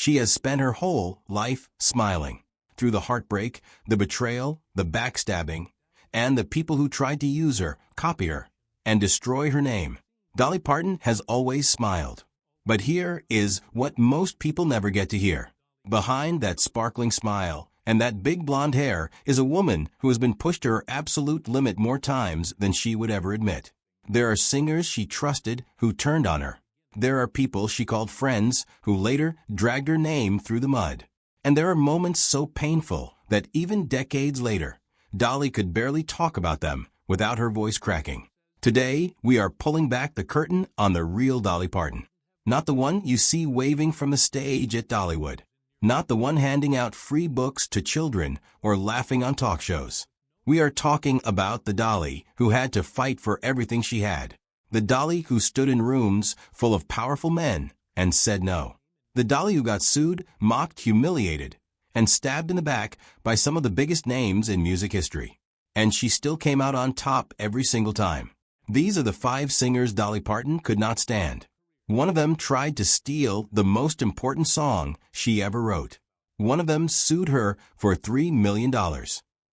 She has spent her whole life smiling through the heartbreak, the betrayal, the backstabbing, and the people who tried to use her, copy her, and destroy her name. Dolly Parton has always smiled. But here is what most people never get to hear. Behind that sparkling smile and that big blonde hair is a woman who has been pushed to her absolute limit more times than she would ever admit. There are singers she trusted who turned on her. There are people she called friends who later dragged her name through the mud. And there are moments so painful that even decades later, Dolly could barely talk about them without her voice cracking. Today, we are pulling back the curtain on the real Dolly Parton. Not the one you see waving from the stage at Dollywood. Not the one handing out free books to children or laughing on talk shows. We are talking about the Dolly who had to fight for everything she had. The Dolly who stood in rooms full of powerful men and said no. The Dolly who got sued, mocked, humiliated, and stabbed in the back by some of the biggest names in music history. And she still came out on top every single time. These are the 5 singers Dolly Parton could not stand. One of them tried to steal the most important song she ever wrote. One of them sued her for $3 million.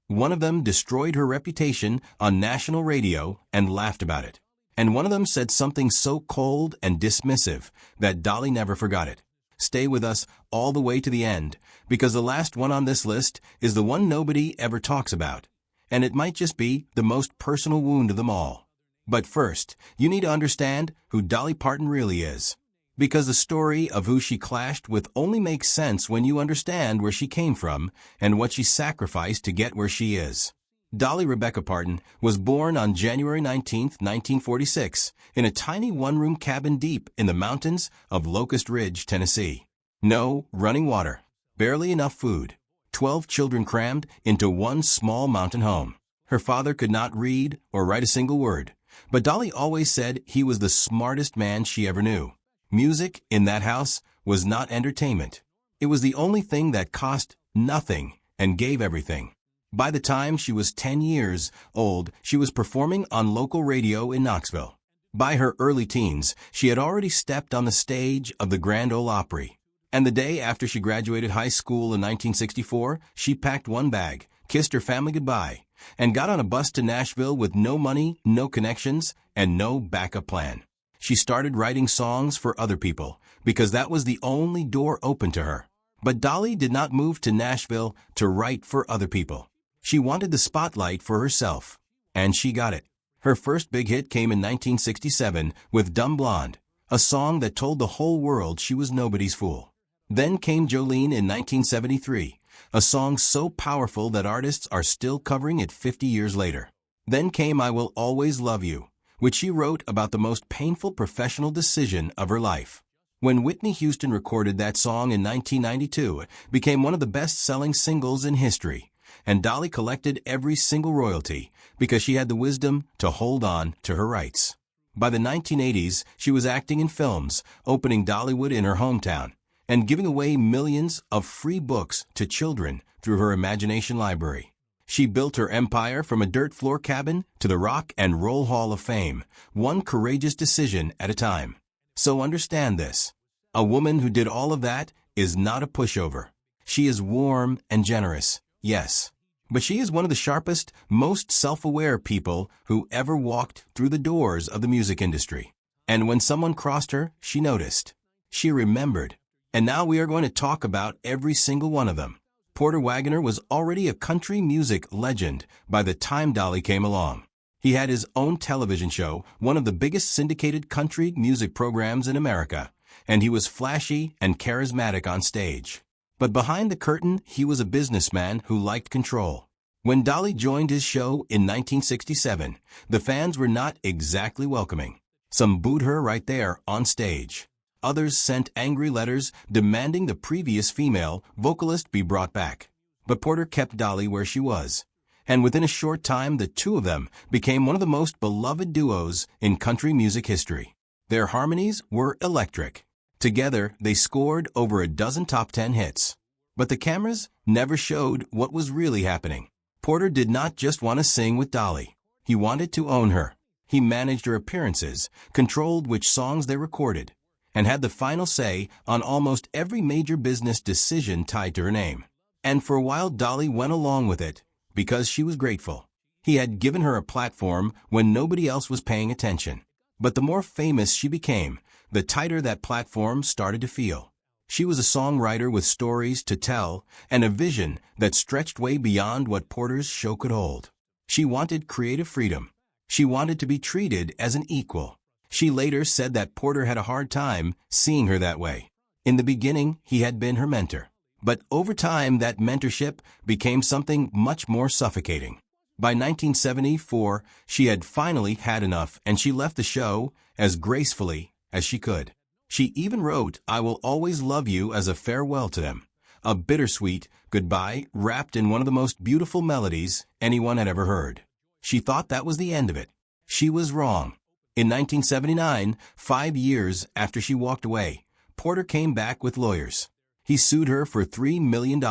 One of them destroyed her reputation on national radio and laughed about it. And one of them said something so cold and dismissive that Dolly never forgot it. Stay with us all the way to the end, because the last one on this list is the one nobody ever talks about. And it might just be the most personal wound of them all. But first, you need to understand who Dolly Parton really is. Because the story of who she clashed with only makes sense when you understand where she came from and what she sacrificed to get where she is. Dolly Rebecca Parton was born on January 19, 1946, in a tiny one-room cabin deep in the mountains of Locust Ridge, Tennessee. No running water, barely enough food, 12 children crammed into one small mountain home. Her father could not read or write a single word. But Dolly always said he was the smartest man she ever knew. Music in that house was not entertainment. It was the only thing that cost nothing and gave everything. By the time she was 10 years old, she was performing on local radio in Knoxville. By her early teens, she had already stepped on the stage of the Grand Ole Opry. And the day after she graduated high school in 1964, she packed one bag, kissed her family goodbye, and got on a bus to Nashville with no money, no connections, and no backup plan. She started writing songs for other people because that was the only door open to her. But Dolly did not move to Nashville to write for other people. She wanted the spotlight for herself, and she got it. Her first big hit came in 1967 with Dumb Blonde, a song that told the whole world she was nobody's fool. Then came Jolene in 1973, a song so powerful that artists are still covering it 50 years later. Then came I Will Always Love You, which she wrote about the most painful professional decision of her life. When Whitney Houston recorded that song in 1992, it became one of the best-selling singles in history, and Dolly collected every single royalty because she had the wisdom to hold on to her rights. By the 1980s, she was acting in films, opening Dollywood in her hometown, and giving away millions of free books to children through her imagination library. She built her empire from a dirt floor cabin to the Rock and Roll Hall of Fame, one courageous decision at a time. So understand this. A woman who did all of that is not a pushover. She is warm and generous, yes. But she is one of the sharpest, most self-aware people who ever walked through the doors of the music industry. And when someone crossed her, she noticed. She remembered. And now we are going to talk about every single one of them. Porter Wagoner was already a country music legend by the time Dolly came along. He had his own television show, one of the biggest syndicated country music programs in America, and he was flashy and charismatic on stage. But behind the curtain, he was a businessman who liked control. When Dolly joined his show in 1967, the fans were not exactly welcoming. Some booed her right there on stage. Others sent angry letters demanding the previous female vocalist be brought back. But Porter kept Dolly where she was. And within a short time, the two of them became one of the most beloved duos in country music history. Their harmonies were electric. Together, they scored over a dozen top 10 hits. But the cameras never showed what was really happening. Porter did not just want to sing with Dolly. He wanted to own her. He managed her appearances, controlled which songs they recorded, and had the final say on almost every major business decision tied to her name. And for a while Dolly went along with it, because she was grateful. He had given her a platform when nobody else was paying attention. But the more famous she became, the tighter that platform started to feel. She was a songwriter with stories to tell and a vision that stretched way beyond what Porter's show could hold. She wanted creative freedom. She wanted to be treated as an equal. She later said that Porter had a hard time seeing her that way. In the beginning, he had been her mentor. But over time, that mentorship became something much more suffocating. By 1974, she had finally had enough, and she left the show as gracefully as she could. She even wrote "I Will Always Love You" as a farewell to them, a bittersweet goodbye wrapped in one of the most beautiful melodies anyone had ever heard. She thought that was the end of it. She was wrong. In 1979, 5 years after she walked away, Porter came back with lawyers. He sued her for $3 million,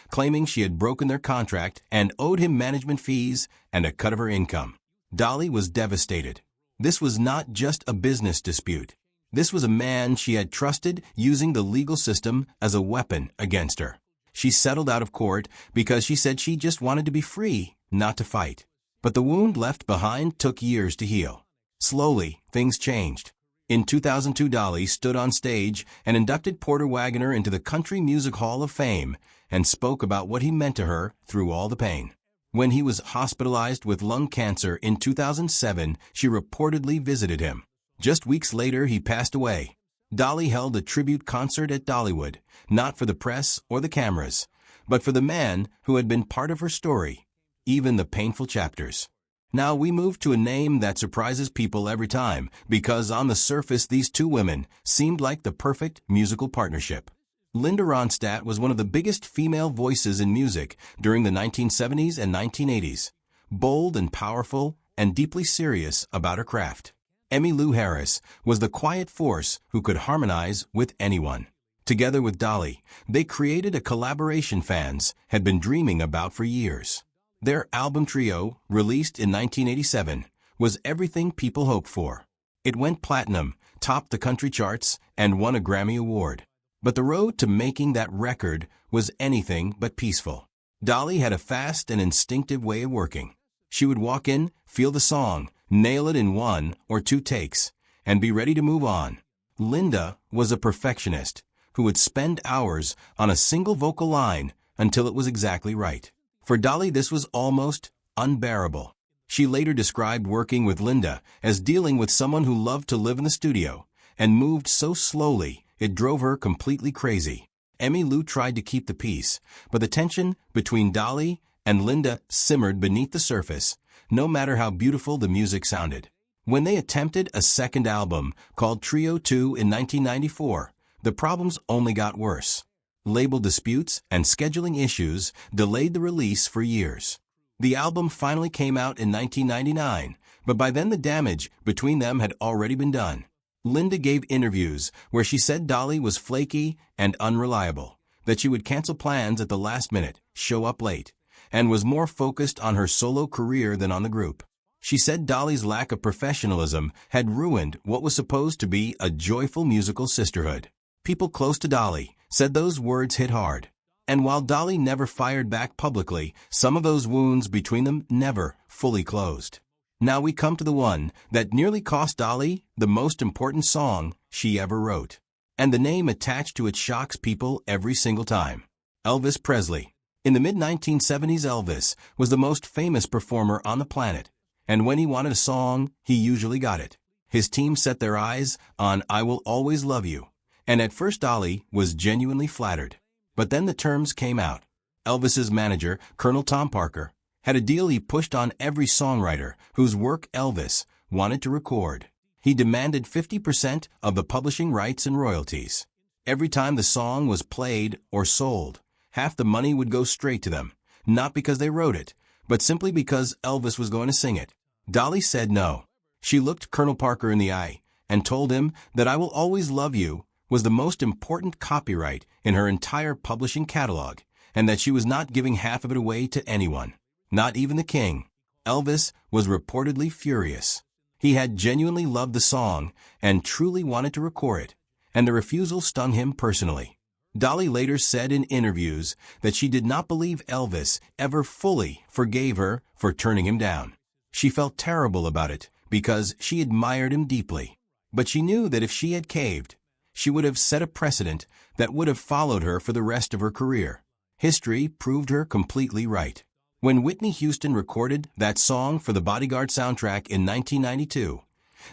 claiming she had broken their contract and owed him management fees and a cut of her income. Dolly was devastated. This was not just a business dispute. This was a man she had trusted using the legal system as a weapon against her. She settled out of court because she said she just wanted to be free, not to fight. But the wound left behind took years to heal. Slowly, things changed. In 2002, Dolly stood on stage and inducted Porter Wagoner into the Country Music Hall of Fame and spoke about what he meant to her through all the pain. When he was hospitalized with lung cancer in 2007, she reportedly visited him. Just weeks later, he passed away. Dolly held a tribute concert at Dollywood, not for the press or the cameras, but for the man who had been part of her story, even the painful chapters. Now we move to a name that surprises people every time, because on the surface these two women seemed like the perfect musical partnership. Linda Ronstadt was one of the biggest female voices in music during the 1970s and 1980s, bold and powerful and deeply serious about her craft. Emmylou Harris was the quiet force who could harmonize with anyone. Together with Dolly, they created a collaboration fans had been dreaming about for years. Their album trio, released in 1987, was everything people hoped for. It went platinum, topped the country charts, and won a Grammy Award. But the road to making that record was anything but peaceful. Dolly had a fast and instinctive way of working. She would walk in, feel the song, nail it in 1 or 2 takes, and be ready to move on. Linda was a perfectionist who would spend hours on a single vocal line until it was exactly right. For Dolly, this was almost unbearable. She later described working with Linda as dealing with someone who loved to live in the studio and moved so slowly it drove her completely crazy. Emmylou tried to keep the peace, but the tension between Dolly and Linda simmered beneath the surface, no matter how beautiful the music sounded. When they attempted a second album called Trio 2 in 1994, the problems only got worse. Label disputes and scheduling issues delayed the release for years. The album finally came out in 1999, but by then the damage between them had already been done. Linda gave interviews where she said Dolly was flaky and unreliable, that she would cancel plans at the last minute, show up late, and was more focused on her solo career than on the group. She said Dolly's lack of professionalism had ruined what was supposed to be a joyful musical sisterhood. People close to Dolly said those words hit hard. And while Dolly never fired back publicly, some of those wounds between them never fully closed. Now we come to the one that nearly cost Dolly the most important song she ever wrote. And the name attached to it shocks people every single time. Elvis Presley. In the mid-1970s, Elvis was the most famous performer on the planet. And when he wanted a song, he usually got it. His team set their eyes on "I Will Always Love You." And at first Dolly was genuinely flattered. But then the terms came out. Elvis's manager, Colonel Tom Parker, had a deal he pushed on every songwriter whose work Elvis wanted to record. He demanded 50% of the publishing rights and royalties. Every time the song was played or sold, half the money would go straight to them, not because they wrote it, but simply because Elvis was going to sing it. Dolly said no. She looked Colonel Parker in the eye and told him that "I Will Always Love You" was the most important copyright in her entire publishing catalog, and that she was not giving half of it away to anyone, not even the king. Elvis was reportedly furious. He had genuinely loved the song and truly wanted to record it, and the refusal stung him personally. Dolly later said in interviews that she did not believe Elvis ever fully forgave her for turning him down. She felt terrible about it because she admired him deeply. But she knew that if she had caved, she would have set a precedent that would have followed her for the rest of her career. History proved her completely right. When Whitney Houston recorded that song for the Bodyguard soundtrack in 1992,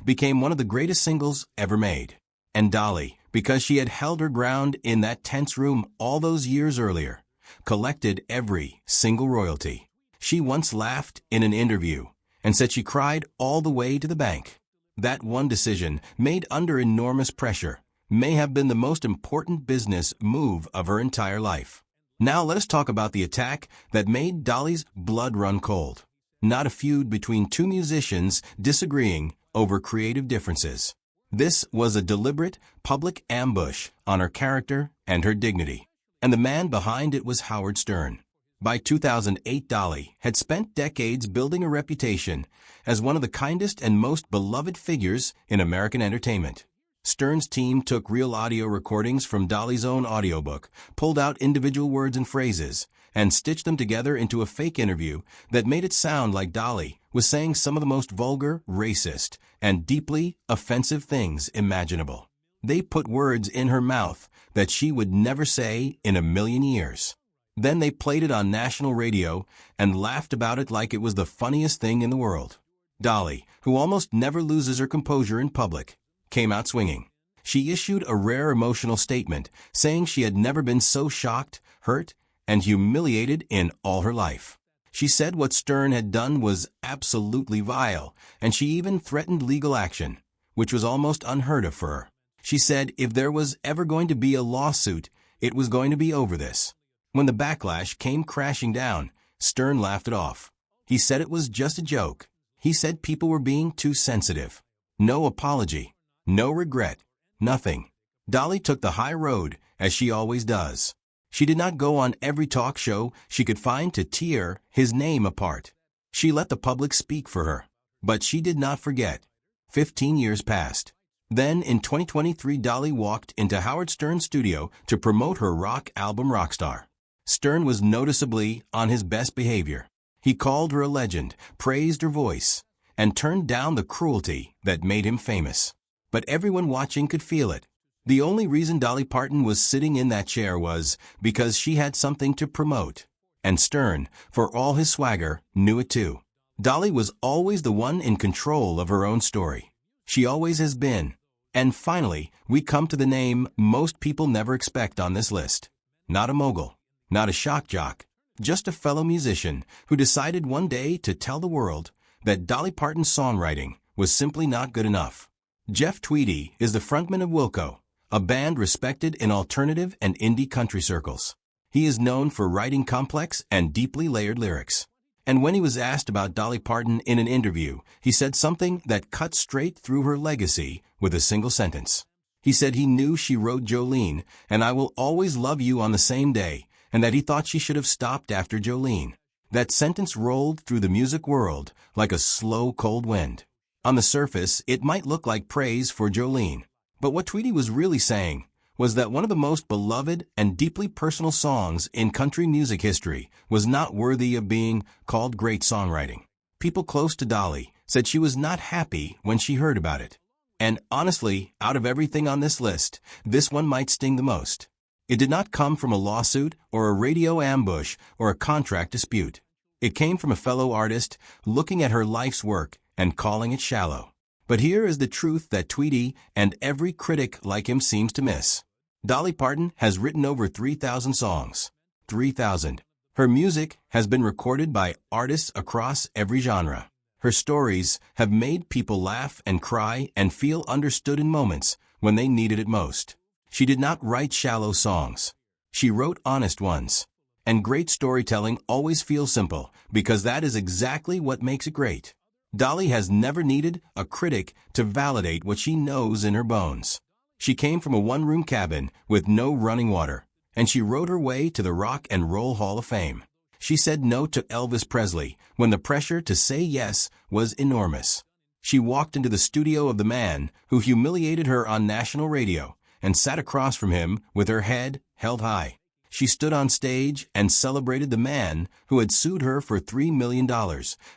became one of the greatest singles ever made. And Dolly, because she had held her ground in that tense room all those years earlier, collected every single royalty. She once laughed in an interview and said she cried all the way to the bank. That one decision, made under enormous pressure, may have been the most important business move of her entire life. Now let us talk about the attack that made Dolly's blood run cold. Not a feud between two musicians disagreeing over creative differences. This was a deliberate, public ambush on her character and her dignity. And the man behind it was Howard Stern. By 2008, Dolly had spent decades building a reputation as one of the kindest and most beloved figures in American entertainment. Stern's team took real audio recordings from Dolly's own audiobook, pulled out individual words and phrases, and stitched them together into a fake interview that made it sound like Dolly was saying some of the most vulgar, racist, and deeply offensive things imaginable. They put words in her mouth that she would never say in a million years. Then they played it on national radio and laughed about it like it was the funniest thing in the world. Dolly, who almost never loses her composure in public, came out swinging. She issued a rare emotional statement, saying she had never been so shocked, hurt, and humiliated in all her life. She said what Stern had done was absolutely vile, and she even threatened legal action, which was almost unheard of for her. She said if there was ever going to be a lawsuit, it was going to be over this. When the backlash came crashing down, Stern laughed it off. He said it was just a joke. He said people were being too sensitive. No apology. No regret. Nothing. Dolly took the high road, as she always does. She did not go on every talk show she could find to tear his name apart. She let the public speak for her. But she did not forget. 15 years passed. Then, in 2023, Dolly walked into Howard Stern's studio to promote her rock album Rockstar. Stern was noticeably on his best behavior. He called her a legend, praised her voice, and turned down the cruelty that made him famous. But everyone watching could feel it. The only reason Dolly Parton was sitting in that chair was because she had something to promote. And Stern, for all his swagger, knew it too. Dolly was always the one in control of her own story. She always has been. And finally, we come to the name most people never expect on this list. Not a mogul, not a shock jock, just a fellow musician who decided one day to tell the world that Dolly Parton's songwriting was simply not good enough. Jeff Tweedy is the frontman of Wilco, a band respected in alternative and indie country circles. He is known for writing complex and deeply layered lyrics. And when he was asked about Dolly Parton in an interview, he said something that cut straight through her legacy with a single sentence. He said he knew she wrote Jolene, and I Will Always Love You on the same day, and that he thought she should have stopped after Jolene. That sentence rolled through the music world like a slow, cold wind. On the surface, it might look like praise for Jolene, but what Tweedy was really saying was that one of the most beloved and deeply personal songs in country music history was not worthy of being called great songwriting. People close to Dolly said she was not happy when she heard about it. And honestly, out of everything on this list, this one might sting the most. It did not come from a lawsuit or a radio ambush or a contract dispute. It came from a fellow artist looking at her life's work and calling it shallow. But here is the truth that Tweedy and every critic like him seems to miss. Dolly Parton has written over 3,000 songs. 3,000. Her music has been recorded by artists across every genre. Her stories have made people laugh and cry and feel understood in moments when they needed it most. She did not write shallow songs. She wrote honest ones. And great storytelling always feels simple because that is exactly what makes it great. Dolly has never needed a critic to validate what she knows in her bones. She came from a one-room cabin with no running water, and she rode her way to the Rock and Roll Hall of Fame. She said no to Elvis Presley when the pressure to say yes was enormous. She walked into the studio of the man who humiliated her on national radio and sat across from him with her head held high. She stood on stage and celebrated the man who had sued her for $3 million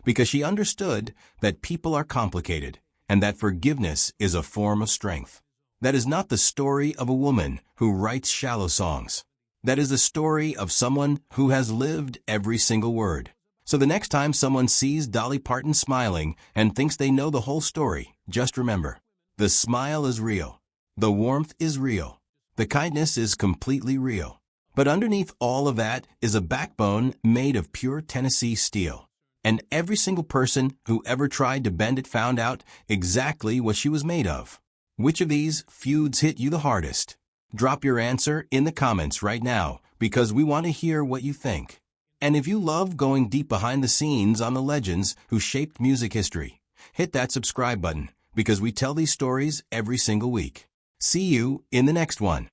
because she understood that people are complicated and that forgiveness is a form of strength. That is not the story of a woman who writes shallow songs. That is the story of someone who has lived every single word. So the next time someone sees Dolly Parton smiling and thinks they know the whole story, just remember, the smile is real. The warmth is real. The kindness is completely real. But underneath all of that is a backbone made of pure Tennessee steel. And every single person who ever tried to bend it found out exactly what she was made of. Which of these feuds hit you the hardest? Drop your answer in the comments right now because we want to hear what you think. And if you love going deep behind the scenes on the legends who shaped music history, hit that subscribe button because we tell these stories every single week. See you in the next one.